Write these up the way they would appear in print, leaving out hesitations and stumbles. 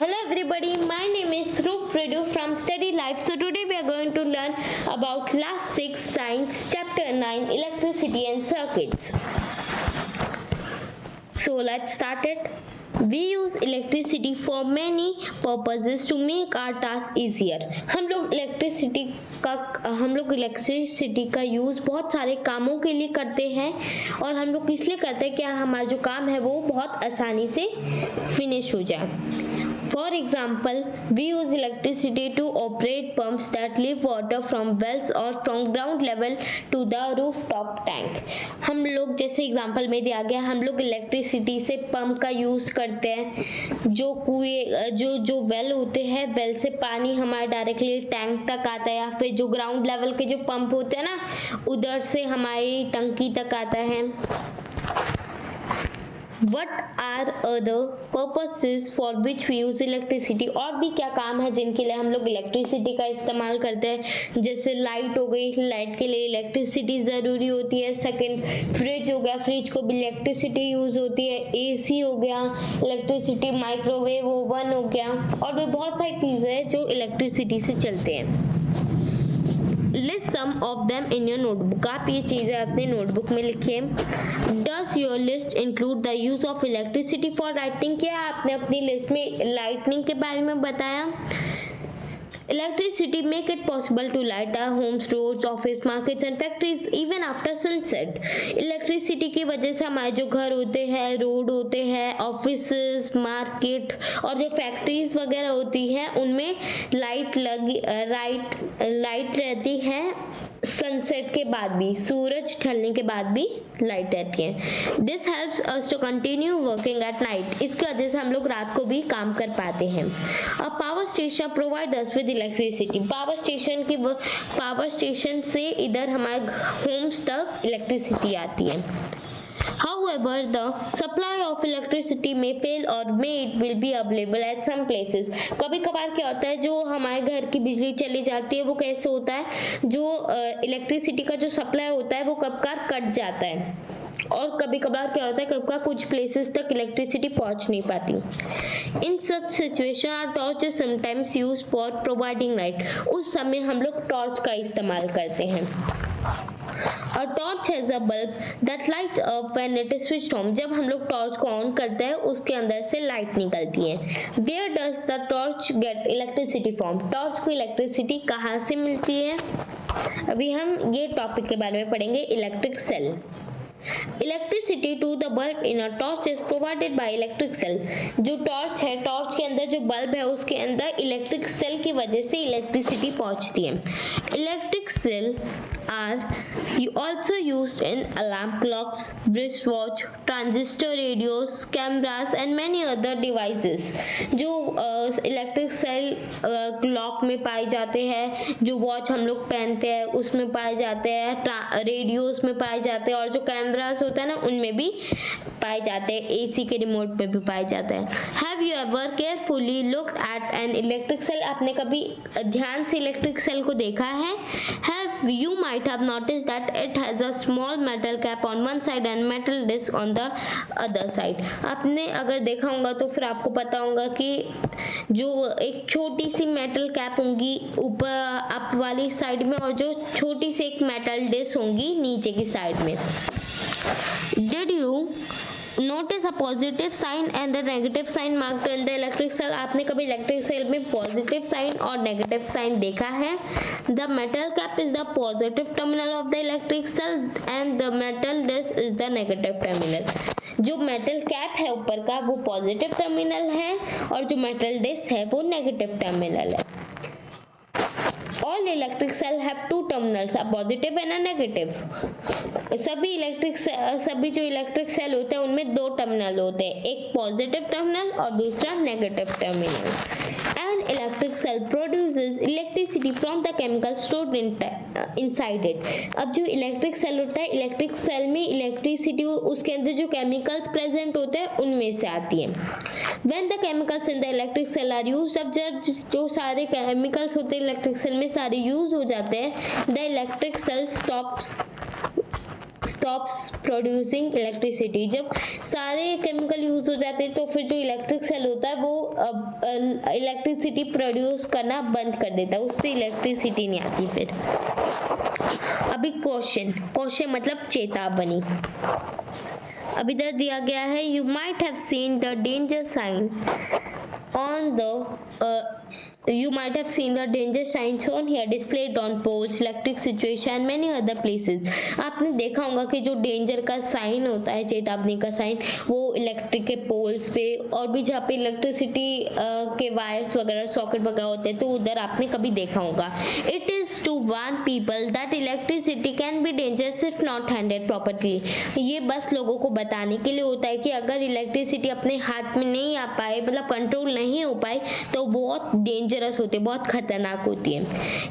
Hello everybody, my name is Dhruv Predu from Study Life. So today we are going to learn about class 6 science chapter 9 electricity and circuits. So let's start it. We use electricity for many purposes to make our task easier. हम लोग electricity का use बहुत सारे कामों के लिए करते हैं और हम लोग इसलिए करते हैं कि हमारा जो काम है वो बहुत आसानी से फिनिश हो जाए. For example, we use electricity to operate pumps that lift water from wells or from ground level to the rooftop tank. हम लोग जैसे एग्जांपल में दिया गया, हम लोग इलेक्ट्रिसिटी से पंप का यूज़ करते हैं. जो कुएं जो वेल होते हैं, वेल से पानी हमारे डायरेक्टली टैंक तक आता है, या फिर जो ग्राउंड लेवल के जो पंप होते हैं ना, उधर से हमारी टंकी तक आता है. What are other purposes for which we use electricity? और भी क्या काम है जिनके लिए हम लोग इलेक्ट्रिसिटी का इस्तेमाल करते हैं. जैसे लाइट हो गई, लाइट के लिए इलेक्ट्रिसिटी ज़रूरी होती है. सेकंड, फ्रिज हो गया, फ्रिज को भी इलेक्ट्रिसिटी यूज़ होती है. एसी हो गया, इलेक्ट्रिसिटी. माइक्रोवेव ओवन हो गया, और भी बहुत सारी चीज़ें हैं जो इलेक्ट्रिसिटी से चलते हैं. List some of them in your notebook. आप ये चीज़ें अपने नोटबुक में लिखिए. Does your list include the use of electricity for writing? क्या आपने अपनी लिस्ट में लाइटनिंग के बारे में बताया? Electricity make it possible to light our homes, roads, office, markets and factories even after sunset. Electricity की वजह से हमारे जो घर होते हैं, रोड होते हैं, ऑफिसेस, मार्केट और जो फैक्ट्रीज वगैरह होती हैं, उनमें लाइट रहती है. सनसेट के बाद भी, सूरज ढलने के बाद भी लाइट रहती है. This helps us to continue working at night. इसकी वजह से हम लोग रात को भी काम कर पाते हैं. A power station provide us with electricity. Power station से इधर हमारे होम्स तक इलेक्ट्रिसिटी आती है. However, the supply of electricity may fail or may it will be available at some places. कभी कभार क्या होता है, जो हमारे घर की बिजली चली जाती है, वो कैसे होता है, जो इलेक्ट्रिसिटी का जो सप्लाई होता है वो कभी कट जाता है. और कभी कभार क्या होता है, कभी कभार कुछ प्लेसेस तक इलेक्ट्रिसिटी पहुंच नहीं पाती. In such situation our torch is sometimes used for providing light. उस समय हम लोग टॉर्च का इस्तेमाल करते हैं. A torch has a bulb that lights up when it is switched on. जब हम लोग टॉर्च को ऑन करते हैं, उसके अंदर से लाइट निकलती है. Where does the torch get electricity from? Torch को इलेक्ट्रिसिटी कहाँ से मिलती है? अभी हम ये टॉपिक के बारे में पढ़ेंगे. Electric cell. Electricity to the bulb in a torch is provided by electric cell. जो टॉर्च है, टॉर्च के अंदर जो बल्ब है, उसके अंदर इलेक्ट्रिक सेल की वजह से इलेक्ट्रिसिटी पहुंचती है. Electric cell are also used in alarm clocks, wristwatch, transistor radios, cameras and many other devices. जो इलेक्ट्रिक सेल क्लॉक में पाए जाते हैं, जो वॉच हम लोग पहनते हैं उसमें पाए जाते हैं, रेडियोस में पाए जाते हैं, और जो कैमरास होता है ना, उनमें भी पाए जाते हैं. एसी के रिमोट में भी पाए जाते हैं. Have you ever carefully looked at an electric cell? आपने कभी ध्यान से इलेक्ट्रिक सेल को देखा है? Have you might have noticed that it has a small metal cap on one side and metal disc on the other side. आपने अगर देखा होगा तो फिर आपको पता होगा कि जो एक छोटी सी मेटल कैप होगी ऊपर अप वाली साइड में, और जो छोटी सी एक मेटल डिस्क होगी नीचे की साइड में. Did you notice a positive sign and a negative sign marked in the electric cell? आपने कभी इलेक्ट्रिक सेल में पॉजिटिव साइन और नेगेटिव साइन देखा है? The metal cap is the positive terminal of the electric cell and the metal disc is the negative terminal. जो metal cap है ऊपर का, वो पॉजिटिव टर्मिनल है, और जो मेटल डिस्क है वो नेगेटिव टर्मिनल है. All electric cell have two terminals, a positive and a negative. सभी जो इलेक्ट्रिक सेल होते हैं उनमें दो टर्मिनल होते हैं, एक पॉजिटिव टर्मिनल और दूसरा negative terminal. An electric cell produces electricity from the chemical stored inside it. अब जो इलेक्ट्रिक सेल होता है, इलेक्ट्रिक सेल में इलेक्ट्रिसिटी उसके अंदर जो केमिकल्स प्रेजेंट होते हैं उनमें से आती है. When the chemicals in the electric cell are used, अब जब जो सारे केमिकल्स होते हैं इलेक्ट्रिक सेल में सारे यूज हो जाते हैं, the electric cell stops stops producing electricity. जब सारे केमिकल यूज हो जाते हैं तो फिर जो इलेक्ट्रिक सेल होता है वो इलेक्ट्रिसिटी प्रोड्यूस करना बंद कर देता है, उससे इलेक्ट्रिसिटी नहीं आती। फिर अभी क्वेश्चन मतलब चेतावनी। अब इधर दिया गया है, you might have seen the danger sign on the you might have seen the danger sign shown here displayed on poles, electric situation and many other places। आपने देखा होगा कि जो डेंजर का साइन होता है, चेतावनी का साइन, वो इलेक्ट्रिक के पोल्स पे और भी जहाँ पे इलेक्ट्रिसिटी के वायर्स वगैरह सॉकेट वगैरह होते हैं तो उधर आपने कभी देखा होगा। It is to warn people that electricity can be dangerous if not handled properly. ये बस लोगों को बताने के लिए होता है कि अगर इलेक्ट्रिसिटी अपने हाथ में नहीं आ पाए, मतलब कंट्रोल नहीं हो पाए, तो बहुत डेंजरस होती है, बहुत खतरनाक होती है।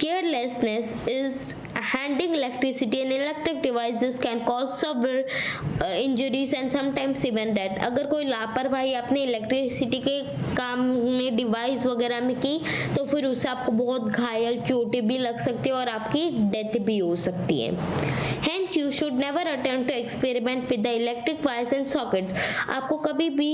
Carelessness is handling electricity and electric devices can cause severe injuries and sometimes even death। अगर कोई लापरवाही अपने इलेक्ट्रिसिटी के काम में डिवाइस वगैरह में की तो फिर उससे आपको बहुत घायल, चोटें भी लग सकती है और आपकी डेथ भी हो सकती है। Hence you should never attempt to experiment with the electric wires and sockets। आपको कभी भी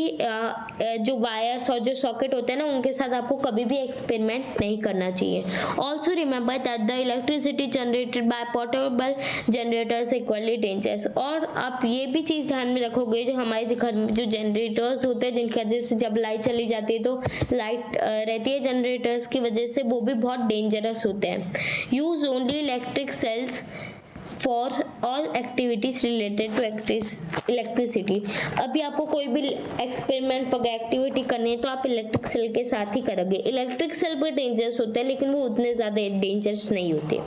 जो वायर्स और जो सॉकेट होते हैं ना, उनके साथ आपको कभी भी एक्सपेरिमेंट नहीं करना चाहिए। Also remember that the electricity generated by portable generators equally dangerous। और आप ये भी चीज़ ध्यान में रखोगे, जो हमारे घर में जो जनरेटर्स होते हैं जिनकी वजह से जब लाइट चली जाती है तो लाइट रहती है जनरेटर्स की वजह से, वो भी बहुत डेंजरस होते हैं। Use only electric cells for all activities related to electricity. अभी आपको कोई भी एक्सपेरिमेंट वगैरह एक्टिविटी करनी है तो आप इलेक्ट्रिक सेल के साथ ही करोगे। इलेक्ट्रिक सेल भी डेंजरस होते हैं लेकिन वो उतने ज़्यादा डेंजरस नहीं होते।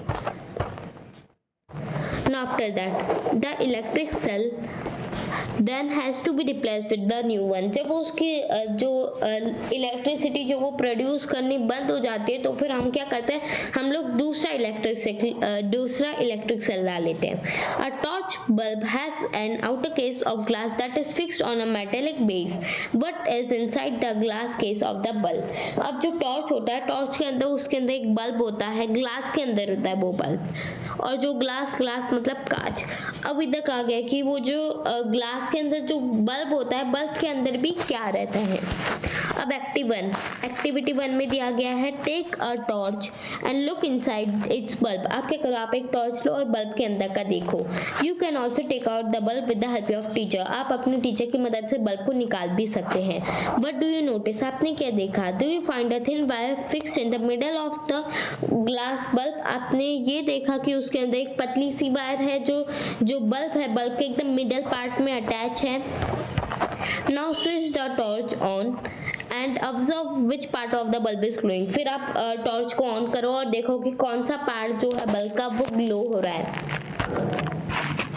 Now after that the electric cell then has to be replaced with the new one। जब उसकी जो इलेक्ट्रिसिटी जो वो प्रोड्यूस करनी बंद हो जाती है तो फिर हम क्या करते हैं, हम लोग दूसरा इलेक्ट्रिक सेल ला लेते हैं। A torch bulb has an outer case of glass that is fixed on a metallic base but is inside the glass case of the bulb। अब जो टॉर्च होता है, टॉर्च के अंदर उसके अंदर एक बल्ब होता है, ग्लास के अंदर होता है वो बल्ब, और जो ग्लास मतलब कांच। अब इधर कहा गया कि वो जो ग्लास के अंदर जो बल्ब होता है, बल्ब के अंदर भी क्या रहता है। अब एक्टिविटी 1 में दिया गया है, take a torch and look inside its bulb. आप क्या करो, आप एक टॉर्च लो और बल्ब के अंदर का देखो। You can also take out the bulb with the help of teacher. आप अपने टीचर की मदद से बल्ब को निकाल भी सकते हैं। वट डू यू नोटिस, आपने क्या देखा। Do you find a thin wire fixed in the middle of the glass bulb. आपने ये देखा कि उसके अंदर एक पतली सी वायर है जो बल्ब है, बल्ब के एकदम मिडल पार्ट में अटैच है। Now switch the torch on and observe which part of the bulb is glowing. फिर आप टॉर्च को ऑन करो और देखो कि कौन सा पार्ट जो है बल्ब का वो ग्लो हो रहा है,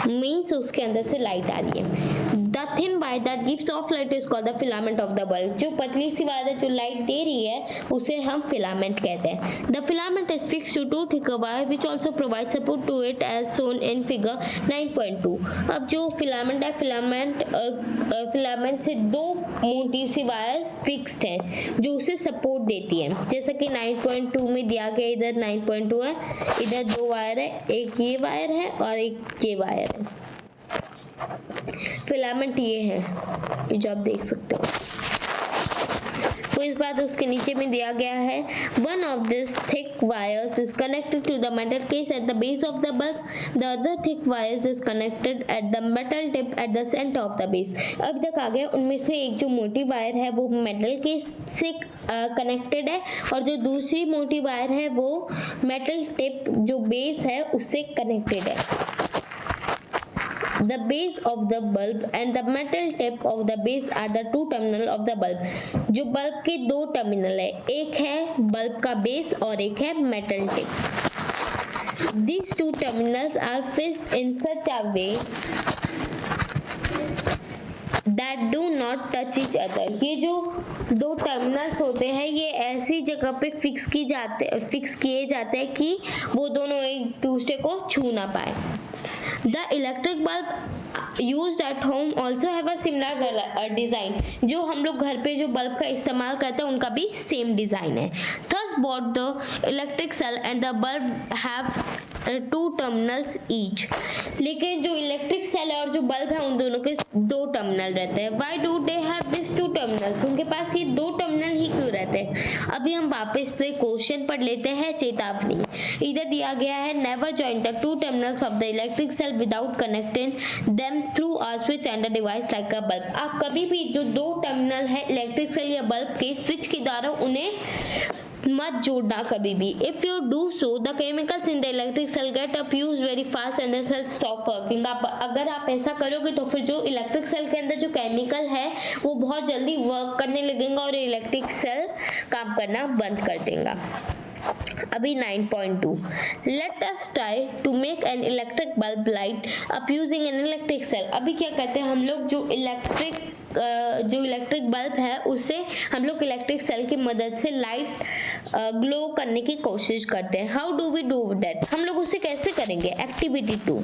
मीन्स उसके अंदर से लाइट आ रही है। The thin wire that gives off light is called the filament of the bulb। जो पतली सी वायर है जो लाइट दे रही है उसे हम फिलामेंट कहते हैं। The filament is fixed to two thicker wire which also provides support to it as shown in figure 9.2। अब जो फिलामेंट है, फिलामेंट से दो मोटी सी वायर्स फिक्स्ड हैं जो उसे सपोर्ट देती है, जैसा कि 9.2 में दिया गया। इधर 9.2 है, इधर दो वायर है, एक ये वायर है और एक ये वायर है। फिलामेंट ये है, ये जो आप देख सकते हो। तो इस बात उसके नीचे में दिया गया है, one of this thick wires is connected to the metal case at the base of the bulb, the other thick wires is connected at the metal tip at the centre of the base. अब तक आ गया, उनमें से एक जो मोटी wire है वो मेटल केस से कनेक्टेड है और जो दूसरी मोटी वायर है वो मेटल टिप जो बेस है उससे कनेक्टेड है। The base of the bulb and the metal tip of the base are the two terminal of the bulb। जो बल्ब के दो टर्मिनल है, एक है बल्ब का बेस और एक है metal tip. These two terminals are fixed in such a way that do not touch each other। ये जो दो टर्मिनल्स होते हैं ये ऐसी जगह पे फिक्स किए जाते हैं कि वो दोनों एक दूसरे को छू ना पाए। The electric bulb used at home also have a similar design। जो हम लोग घर पे जो बल्ब का इस्तेमाल करते हैं उनका भी सेम डिज़ाइन है। Thus both the electric cell and the bulb have two terminals each. लेकिन जो इलेक्ट्रिक सेल और जो बल्ब है उन दोनों के दो टर्मिनल रहते हैं. Why do they have these two terminals? उनके पास ये दो टर्मिनल ही क्यों रहते हैं? अभी हम वापस से क्वेश्चन पढ़ लेते हैं. चेतावनी इधर दिया गया है, never join the two terminals of the electric cell without connecting them through a switch and a device like a bulb. आप कभी भी जो दो टर्मिनल है इलेक्ट्रिक सेल या बल्ब के स्विच के द्वारा उन्हें मत जोड़ना कभी भी. If you do so, the chemicals in the electric cell get fused very fast and the cell stop working. अगर आप ऐसा करोगे तो फिर जो इलेक्ट्रिक सेल के अंदर जो केमिकल है वो बहुत जल्दी वर्क करने लगेगा और इलेक्ट्रिक सेल काम करना बंद कर देगा. अभी 9.2 let us try to make an electric bulb light up using an electric cell. अभी क्या करते हैं हम लोग, जो इलेक्ट्रिक बल्ब है उससे हम लोग इलेक्ट्रिक सेल की मदद से लाइट ग्लो करने की कोशिश करते हैं. How do we do that? हम लोग उसे कैसे करेंगे? Activity 2,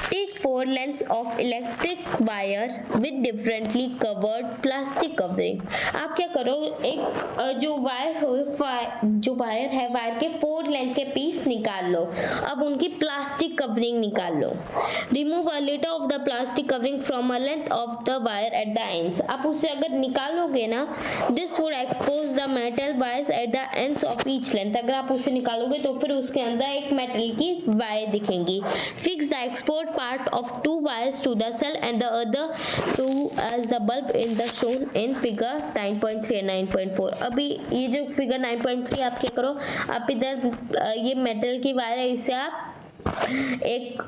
take 4 lengths of electric wire with differently covered plastic covering. आप क्या करो, एक जो वायर है वायर के 4 लेंथ के पीस निकाल लो. अब उनकी प्लास्टिक कवरिंग निकाल लो. Remove a little off the plastic covering from a length of the wire at the ends. आप उसे अगर निकालोगे ना, this would expose the metal wires at the ends of each length. अगर आप उसे निकालोगे तो फिर उसके अंदर एक मेटल की वायर दिखेंगी. Fix the export part of two wires to the cell and the other two as the bulb in the shown in figure 9.3 and 9.4. अभी ये जो फिगर 9.3 आप क्या करो, आप इधर ये मेटल की वायर है, इसे आप एक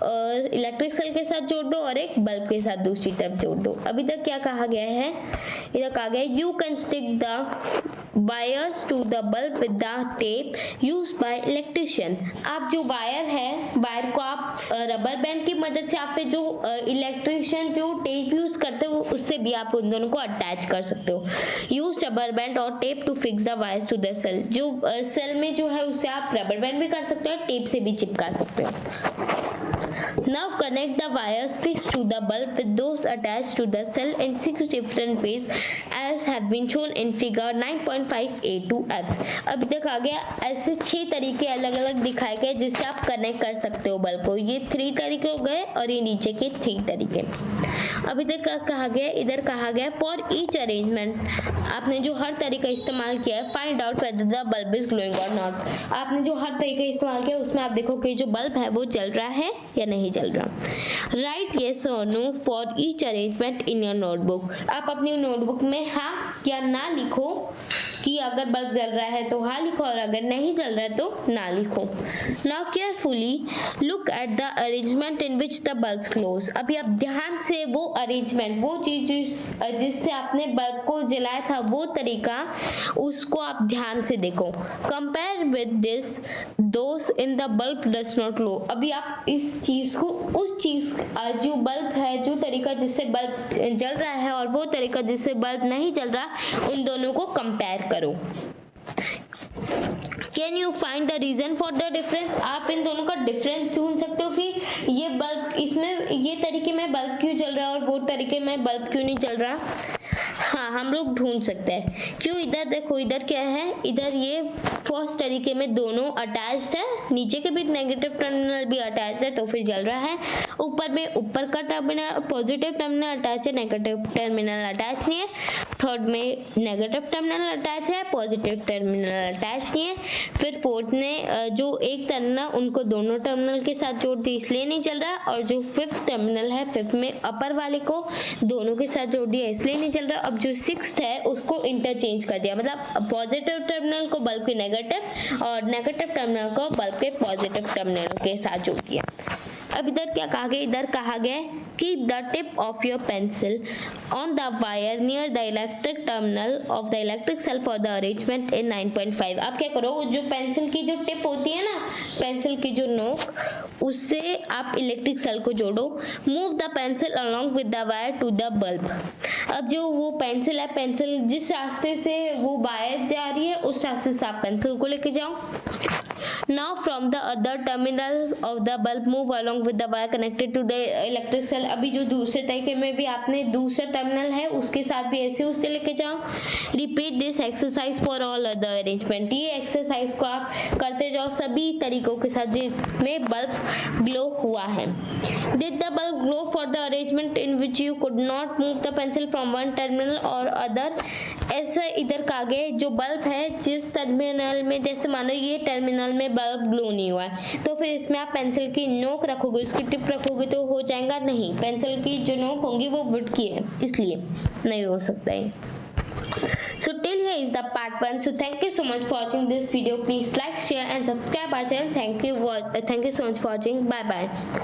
इलेक्ट्रिक सेल के साथ जोड़ दो और एक बल्ब के साथ दूसरी तरफ जोड़ दो. अभी तक क्या कहा गया है? इधर कहा गया है you can stick the wires to the bulb with the tape used by electrician. आप जो वायर है, वायर को आप रबर बैंड की मदद से, आप फिर जो इलेक्ट्रिशियन जो टेप यूज करते हो उससे भी आप उन दोनों को अटैच कर सकते हो. यूज रबर बैंड और tape to fix the wires to the cell. जो सेल में जो है उससे आप रबर बैंड भी कर सकते हो, टेप से भी चिपका सकते हो. Now connect the wires fixed to the bulb with those attached to the cell in 6 different ways as have been shown in figure 9.5a to f. अभी तक आ गया, ऐसे 6 तरीके अलग अलग दिखाए गए जिससे आप कनेक्ट कर सकते हो बल्ब को. ये 3 तरीके हो गए और ये नीचे के 3 तरीके. अभी तक कहा गया, इधर कहा गया फॉर ईच अरेंजमेंट. आपने जो हर तरीका इस्तेमाल किया है, find out whether the bulb is glowing और नॉट. आपने जो हर तरीका इस्तेमाल किया उसमें आप देखो कि जो बल्ब है वो जल रहा है या नहीं जल रहा. राइट येस और no for each arrangement in your notebook. आप अपनी नोटबुक में हाँ या ना लिखो कि अगर बल्ब जल रहा है तो हाँ लिखो और अगर नहीं जल रहा है तो ना लिखो. Now carefully look at the arrangement in which the bulb glows. अभी आप ध्यान से वो अरेंजमेंट, वो चीज जिससे आपने बल्ब को जलाया था, वो तरीका, उसको आप ध्यान से देखो. Compare with this those in the bulb does not glow. अभी आप इस चीज को उस चीज जो बल्ब है, जो तरीका जिससे बल्ब जल रहा है और वो तरीका जिससे बल्ब नहीं जल रहा, उन दोनों को कंपेयर करो. Can you find the reason for the difference. आप इन दोनों का डिफरेंस ढूंढ सकते हो कि ये बल्ब, इसमें ये तरीके में बल्ब क्यों जल रहा है और वो तरीके में बल्ब क्यों नहीं जल रहा. हाँ, हम लोग ढूंढ सकते हैं. क्यों? इधर देखो, इधर क्या है, इधर ये फर्स्ट तरीके में दोनों अटैच्ड है, नीचे के भी नेगेटिव टर्मिनल भी अटैच है तो फिर जल रहा है. ऊपर में ऊपर का टर्मिनल पॉजिटिव टर्मिनल अटैच है, नेगेटिव टर्मिनल अटैच नहीं है. थर्ड में नेगेटिव टर्मिनल अटैच है, पॉजिटिव टर्मिनल अटैच नहीं है. फिर फोर्थ ने जो एक टर्मिनल उनको दोनों टर्मिनल के साथ जोड़ दी इसलिए नहीं चल रहा. और जो फिफ्थ टर्मिनल है, फिफ्थ में अपर वाले को दोनों के साथ जोड़ दिया इसलिए नहीं चल रहा. अब जो सिक्स्थ है उसको इंटरचेंज कर दिया, मतलब पॉजिटिव टर्मिनल को बल्ब के नेगेटिव और नेगेटिव टर्मिनल को बल्ब के पॉजिटिव टर्मिनल के साथ जोड़ दिया. अब इधर क्या कहा गया, इधर कहा गया keep the tip of your pencil on the wire near the electric terminal of the electric cell for the arrangement in 9.5. आप क्या करो, जो पेंसिल की जो टिप होती है ना, पेंसिल की जो नोक, उससे आप इलेक्ट्रिक सेल को जोड़ो. Move the pencil along with the wire to the bulb. अब जो वो पेंसिल है, पेंसिल जिस रास्ते से वो वायर जा रही है हिलोस्टैसिस आप पेंसिल को लेके जाओ। Now from the other terminal of the bulb move along with the wire connected to the electric cell. अभी जो दूसरे तरीके में भी आपने दूसरा टर्मिनल है उसके साथ भी ऐसे उससे लेके जाओ। Repeat this exercise for all other arrangement. ये एक्सरसाइज को आप करते जाओ सभी तरीकों के साथ जिसमें बल्ब ग्लो हुआ है। Did the bulb glow for the arrangement in which you could not move the pencil from one terminal or other? ऐसा इधर का आगे जो बल्ब है जिस टर्मिनल में, जैसे मानो ये टर्मिनल में बल्ब ग्लो नहीं हुआ है तो फिर इसमें आप पेंसिल की नोक रखोगे, उसकी टिप रखोगे तो हो जाएगा नहीं। पेंसिल की जो नोक होंगी वो वुड की है इसलिए नहीं हो सकता है। So till here is the part 1. So thank you so much for watching this video. Please like, share and subscribe our channel. Thank you so much for watching. Bye bye.